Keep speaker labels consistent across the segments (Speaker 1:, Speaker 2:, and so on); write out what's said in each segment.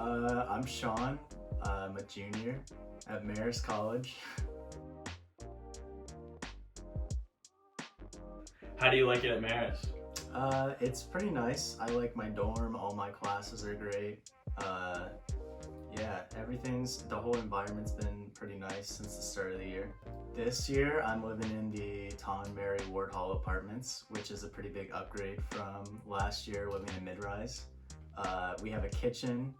Speaker 1: I'm Sean. I'm a junior at Marist College.
Speaker 2: How do you like it at Marist?
Speaker 1: It's pretty nice. I like my dorm. All my classes are great. Yeah, the whole environment's been pretty nice since the start of the year. This year, I'm living in the Tom and Mary Ward Hall apartments, which is a pretty big upgrade from last year living in mid-rise. We have a kitchen,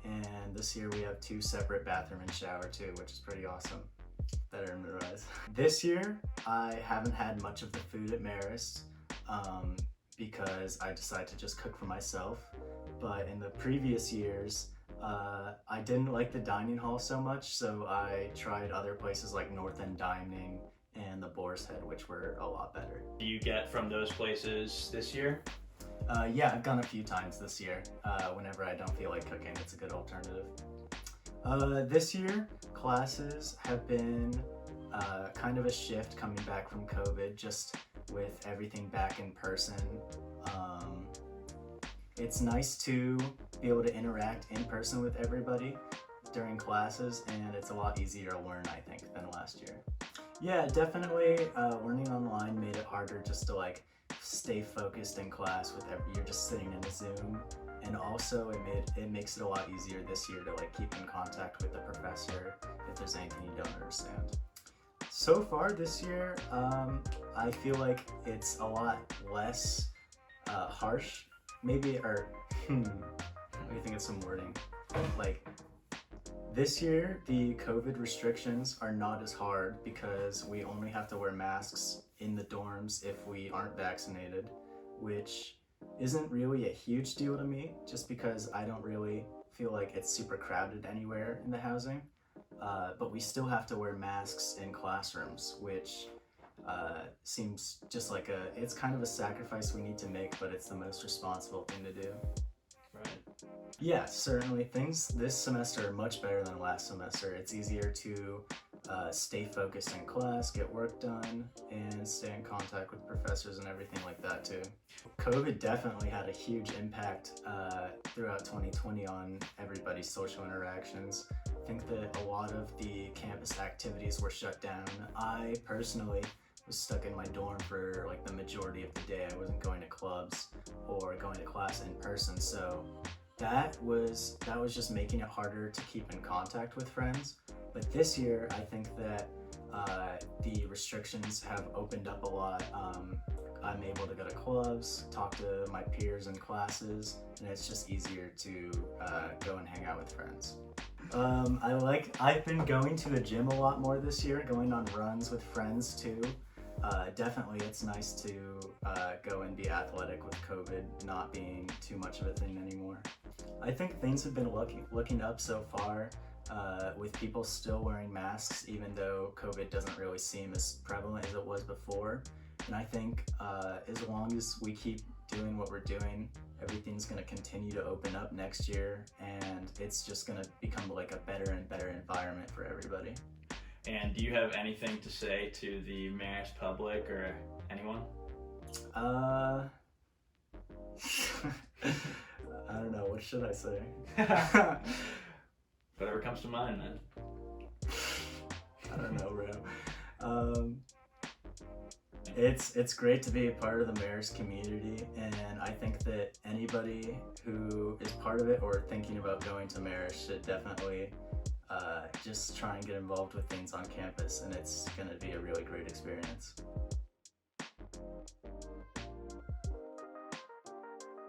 Speaker 1: and this year we have 2 separate bathroom and shower too, which is pretty awesome. Better in mid-rise. This year, I haven't had much of the food at Marist because I decided to just cook for myself. But in the previous years, I didn't like the dining hall so much, so I tried other places like North End Dining and the Boar's Head, which were a lot better.
Speaker 2: Do you get from those places this year?
Speaker 1: Yeah, I've gone a few times this year. Whenever I don't feel like cooking, it's a good alternative. This year, classes have been kind of a shift coming back from COVID, just with everything back in person. It's nice to be able to interact in person with everybody during classes, and it's a lot easier to learn, I think, than last year. Yeah, definitely learning online made it harder just to stay focused in class you're just sitting in a Zoom. And also it makes it a lot easier this year to keep in contact with the professor if there's anything you don't understand. So far this year, I feel like it's a lot less harsh. Let me think of some wording. This year, the COVID restrictions are not as hard because we only have to wear masks in the dorms if we aren't vaccinated, which isn't really a huge deal to me, just because I don't really feel like it's super crowded anywhere in the housing. But we still have to wear masks in classrooms, which seems just it's kind of a sacrifice we need to make, but it's the most responsible thing to do.
Speaker 2: Right.
Speaker 1: Yeah, certainly things this semester are much better than last semester. It's easier to stay focused in class, get work done, and stay in contact with professors and everything like that too. COVID definitely had a huge impact throughout 2020 on everybody's social interactions. I think that a lot of the campus activities were shut down. I personally was stuck in my dorm for the majority of the day. I wasn't going to clubs or going to class in person, so that was just making it harder to keep in contact with friends. But this year, I think that the restrictions have opened up a lot. I'm able to go to clubs, talk to my peers in classes, and it's just easier to go and hang out with friends. I've been going to the gym a lot more this year, going on runs with friends too. Definitely it's nice to go and be athletic with COVID not being too much of a thing anymore. I think things have been looking up so far with people still wearing masks, even though COVID doesn't really seem as prevalent as it was before. And I think as long as we keep doing what we're doing, everything's going to continue to open up next year, and it's just going to become a better and better environment for everybody.
Speaker 2: And do you have anything to say to the Marist public or anyone?
Speaker 1: I don't know, what should I say?
Speaker 2: Whatever comes to mind, man.
Speaker 1: I don't know, bro. It's great to be a part of the Marist community, and I think that anybody who is part of it or thinking about going to Marist should definitely just try and get involved with things on campus, and it's going to be a really great experience.